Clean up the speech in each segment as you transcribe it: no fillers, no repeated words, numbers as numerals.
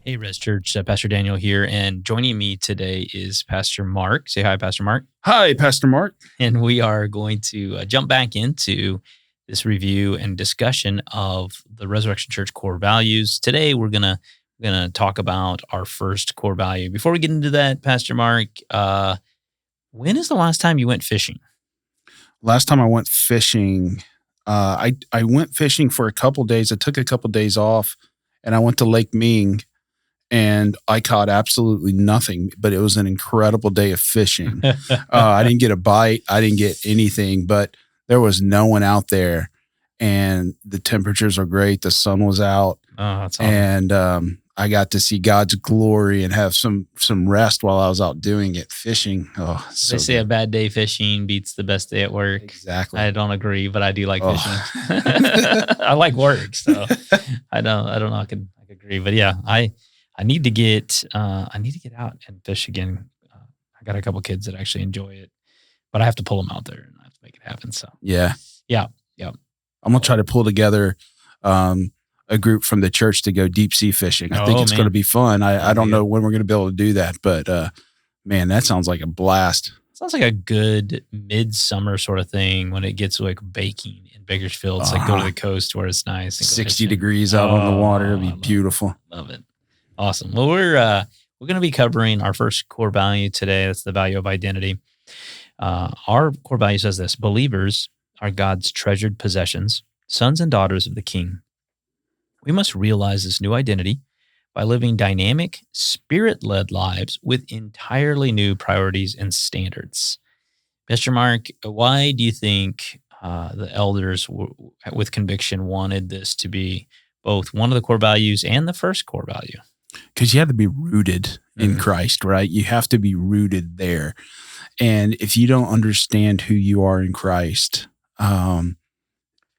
Hey, Res Church, Pastor Daniel here, and joining me today is Pastor Mark. Say hi, Pastor Mark. Hi, Pastor Mark. And we are going to jump back into this review and discussion of the Resurrection Church core values. Today, we're gonna talk about our first core value. Before we get into that, Pastor Mark, when is the last time you went fishing? Last time I went fishing, I went fishing for a couple days. I took a couple days off, and I went to Lake Ming, and I caught absolutely nothing. But it was an incredible day of fishing. I didn't get a bite. I didn't get anything. But there was no one out there, and the temperatures are great. The sun was out, Oh, that's awesome. and I got to see God's glory and have some rest while I was out doing it, fishing. Oh, so They say a bad day fishing beats the best day at work. exactly. I don't agree, but I do like Oh. fishing. I like work, so I don't know. I could agree, but yeah, I need to get out and fish again. I got a couple kids that actually enjoy it, but I have to pull them out there and I have to make it happen. So Yeah. yeah. I'm going to try to pull together a group from the church to go deep sea fishing. I think it's going to be fun. I don't know when we're going to be able to do that, but man, that sounds like a blast. Sounds like a good midsummer sort of thing when it gets like baking in Bakersfield. It's like go to the coast where it's nice. 60 degrees out on the water. It'll be beautiful. Love it. Awesome. Well, we're going to be covering our first core value today. That's the value of identity. Our core value says this: believers are God's treasured possessions, sons and daughters of the King. We must realize this new identity by living dynamic, spirit-led lives with entirely new priorities and standards. Mr. Mark, why do you think the elders with conviction wanted this to be both one of the core values and the first core value? Because you have to be rooted in Christ, right? You have to be rooted there. And if you don't understand who you are in Christ,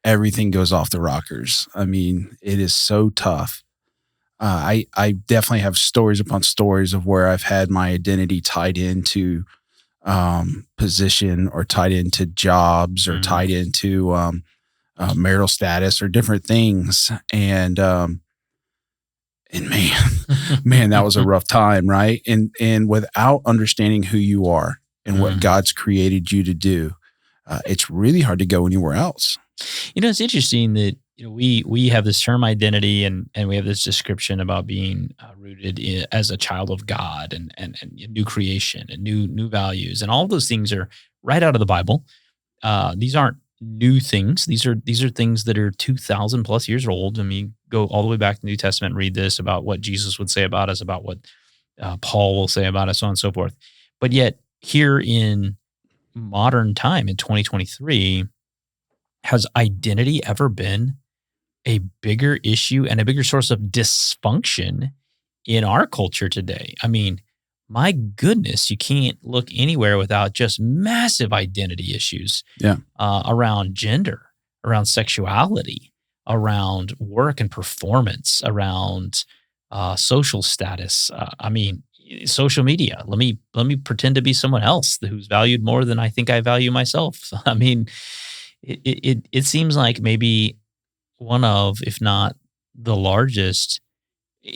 everything goes off the rockers. I mean, it is so tough. I definitely have stories upon stories of where I've had my identity tied into position or tied into jobs or tied into marital status or different things. And man, that was a rough time, right? And without understanding who you are and what God's created you to do, it's really hard to go anywhere else. You know, it's interesting that we have this term identity and we have this description about being rooted as a child of God and new creation and new values, and all of those things are right out of the Bible. These aren't new things. These are things that are 2,000 plus years old. I mean, go all the way back to the New Testament and read this about what Jesus would say about us, about what Paul will say about us, so on and so forth. But yet here in modern time in 2023, has identity ever been a bigger issue and a bigger source of dysfunction in our culture today? I mean, my goodness, you can't look anywhere without just massive identity issues around gender, around sexuality, around work and performance, around social status. I mean, social media. Let me pretend to be someone else who's valued more than I think I value myself. I mean, it seems like maybe one of, if not the largest.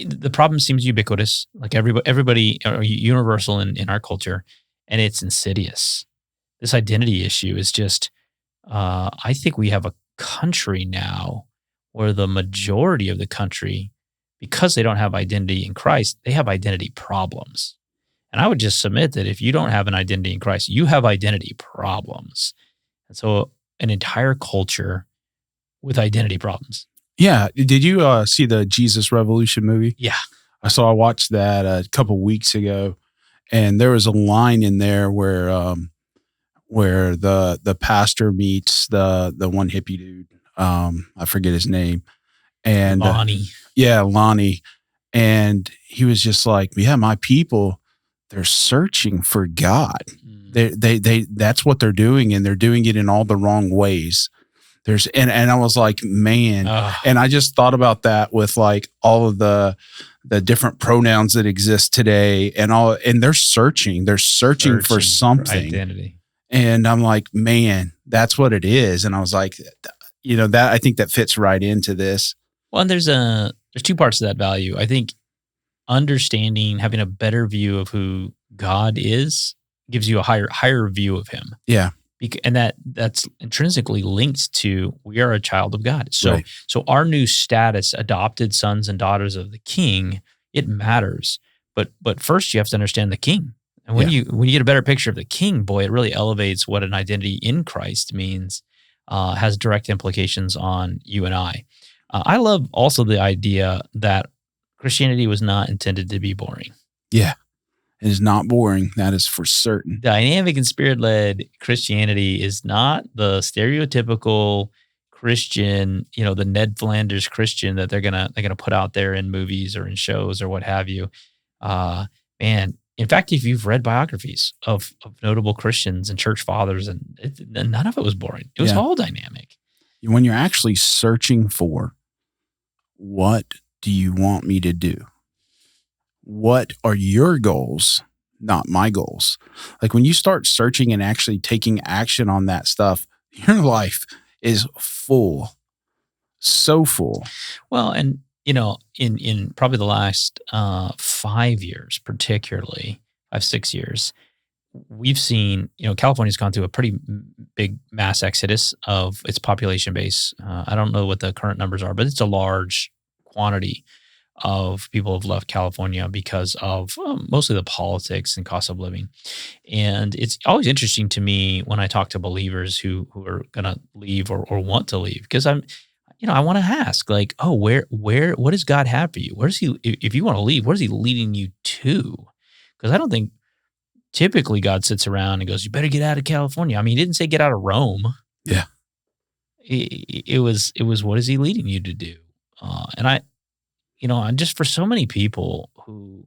The problem seems ubiquitous, like everybody or universal in our culture, and it's insidious. This identity issue is just, I think we have a country now where the majority of the country, because they don't have identity in Christ, they have identity problems. And I would just submit that if you don't have an identity in Christ, you have identity problems. And so an entire culture with identity problems. Yeah. Did you see the Jesus Revolution movie? Yeah. I watched that a couple weeks ago, and there was a line in there where the pastor meets the one hippie dude. I forget his name. And Lonnie. Lonnie. And he was just like, yeah, my people, they're searching for God. They that's what they're doing, and they're doing it in all the wrong ways. And I was like, man, and I just thought about that with like all of the different pronouns that exist today and they're searching for something. For identity. And I'm like, man, that's what it is. And I was like, that I think that fits right into this. Well, and there's two parts to that value. I think understanding, having a better view of who God is, gives you a higher view of Him. Yeah. And that's intrinsically linked to we are a child of God. So Right. so our new status, adopted sons and daughters of the King, it matters. But first you have to understand the King. And when Yeah. you get a better picture of the King, boy, it really elevates what an identity in Christ means. Has direct implications on you and I. I love also the idea that Christianity was not intended to be boring. Yeah. It is not boring. That is for certain. Dynamic and spirit-led Christianity is not the stereotypical Christian, the Ned Flanders Christian that they're gonna put out there in movies or in shows or what have you. Uh, Man, in fact, if you've read biographies of notable Christians and church fathers, and none of it was boring. It was Yeah. all dynamic. When you're actually searching for, what do you want me to do? What are your goals, not my goals? Like when you start searching and actually taking action on that stuff, your life is full, so full. Well, and in probably the last 5 years, particularly 5, 6 years, we've seen, California's gone through a pretty big mass exodus of its population base. I don't know what the current numbers are, but it's a large quantity of people have left California because of mostly the politics and cost of living. And it's always interesting to me when I talk to believers who are going to leave or want to leave, because I want to ask, like, oh, what does God have for you? Where does He, if you want to leave, where is He leading you to? Because I don't think typically God sits around and goes, you better get out of California. I mean, He didn't say get out of Rome. Yeah. It was, what is He leading you to do? And just for so many people who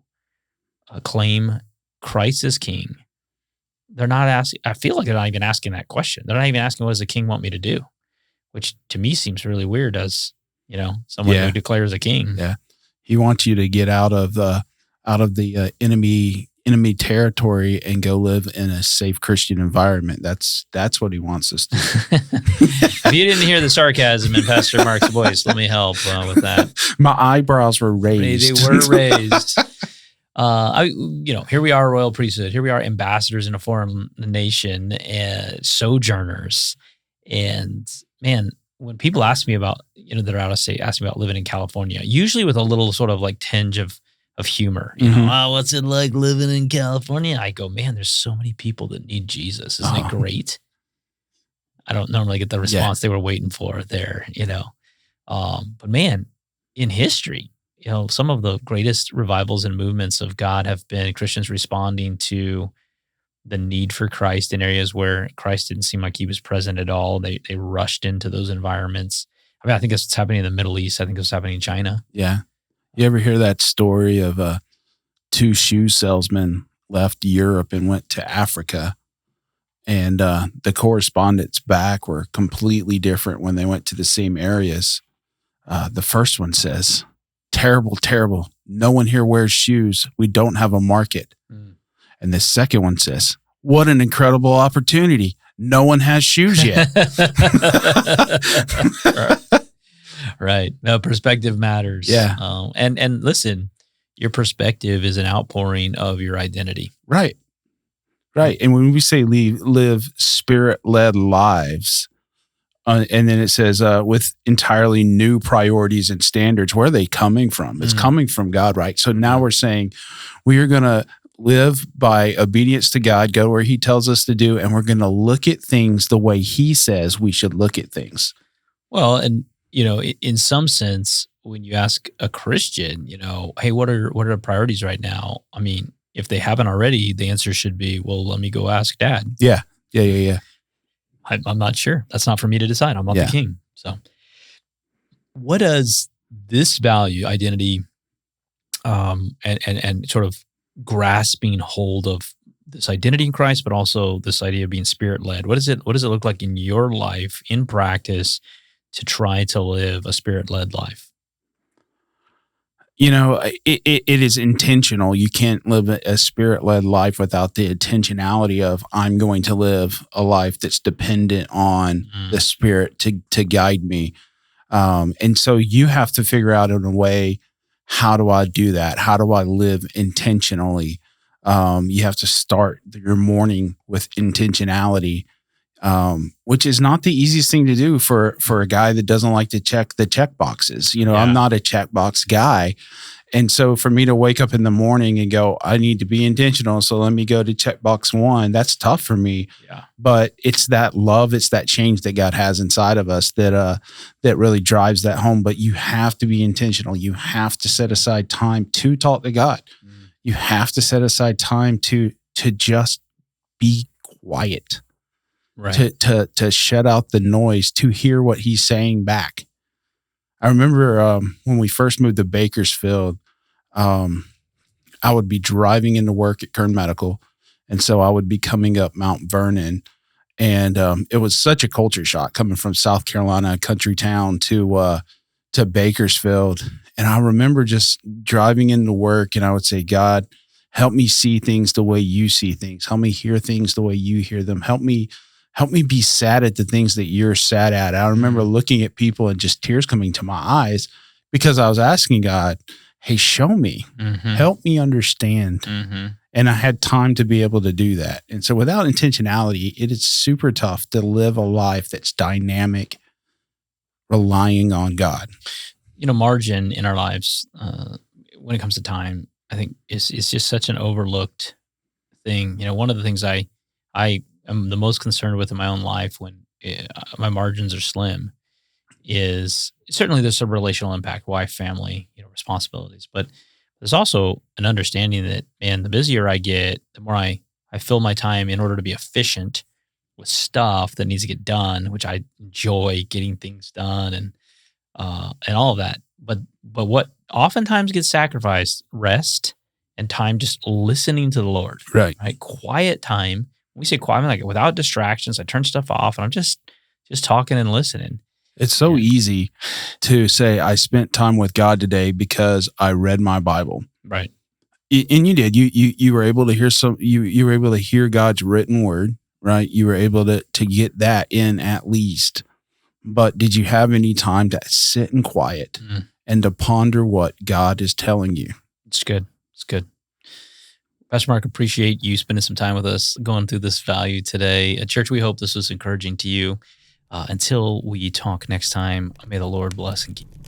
claim Christ as King, they're not asking, I feel like they're not even asking that question. They're not even asking, what does the King want me to do? Which to me seems really weird as, someone who declares a king. Yeah. He wants you to get out of the enemy territory and go live in a safe Christian environment. That's what He wants us to do. If you didn't hear the sarcasm in Pastor Mark's voice, let me help with that. My eyebrows were raised. They were raised. Here we are, royal priesthood. Here we are, ambassadors in a foreign nation, and sojourners. And man, when people ask me about, that are out of state, ask me about living in California, usually with a little sort of like tinge of humor. Oh, what's it like living in California? I go, man, there's so many people that need Jesus. Isn't it great? I don't normally get the response they were waiting for there, But man, in history, some of the greatest revivals and movements of God have been Christians responding to the need for Christ in areas where Christ didn't seem like He was present at all. They rushed into those environments. I mean, I think it's happening in the Middle East. I think it's happening in China. Yeah. You ever hear that story of two shoe salesmen left Europe and went to Africa? And the correspondents back were completely different when they went to the same areas. The first one says, terrible, terrible. No one here wears shoes. We don't have a market. And the second one says, what an incredible opportunity. No one has shoes yet. Right. No, perspective matters. Yeah. And listen, your perspective is an outpouring of your identity. Right. Right. And when we say live spirit-led lives, and then it says with entirely new priorities and standards, where are they coming from? It's coming from God, right? So now we're saying we are going to live by obedience to God, go where He tells us to do, and we're going to look at things the way He says we should look at things. Well, and in some sense, when you ask a Christian, hey, what are the priorities right now? I mean, if they haven't already, the answer should be, well, let me go ask Dad. Yeah. I'm not sure. That's not for me to decide. I'm not the king. So what does this value, identity, and sort of grasping hold of this identity in Christ, but also this idea of being spirit-led, what does it look like in your life, in practice, to try to live a spirit-led life? It is intentional. You can't live a spirit-led life without the intentionality of, I'm going to live a life that's dependent on the Spirit to guide me. And so you have to figure out in a way how do I do that? How do I live intentionally? You have to start your morning with intentionality, which is not the easiest thing to do for a guy that doesn't like to check the check boxes. I'm Yeah. not a checkbox guy. And so for me to wake up in the morning and go, I need to be intentional. So let me go to checkbox one. That's tough for me. Yeah. But it's that love, it's that change that God has inside of us that really drives that home. But you have to be intentional. You have to set aside time to talk to God. Mm. You have to set aside time to just be quiet, Right. to shut out the noise, to hear what He's saying back. I remember when we first moved to Bakersfield, um, I would be driving into work at Kern Medical. And so I would be coming up Mount Vernon. And it was such a culture shock coming from South Carolina, a country town, to Bakersfield. And I remember just driving into work and I would say, God, help me see things the way you see things. Help me hear things the way you hear them. Help me be sad at the things that you're sad at. I remember looking at people and just tears coming to my eyes because I was asking God, hey, show me, help me understand. And I had time to be able to do that. And so without intentionality, it is super tough to live a life that's dynamic, relying on God. Margin in our lives, when it comes to time, I think is just such an overlooked thing. One of the things I am the most concerned with in my own life when my margins are slim is certainly there's a relational impact, wife, family, responsibilities, but there's also an understanding that, man, the busier I get, the more I fill my time in order to be efficient with stuff that needs to get done, which I enjoy getting things done and all of that. But what oftentimes gets sacrificed, rest and time just listening to the Lord, Right. right? Quiet time. When we say quiet, I mean, like without distractions, I turn stuff off and I'm just talking and listening. It's so And easy to say, I spent time with God today because I read my Bible. right. And you did. You were able to hear you were able to hear God's written word, right? You were able to get that in at least. But did you have any time to sit in quiet and to ponder what God is telling you? It's good. It's good. Pastor Mark, appreciate you spending some time with us going through this value today. At church, we hope this was encouraging to you. Until we talk next time, may the Lord bless and keep you.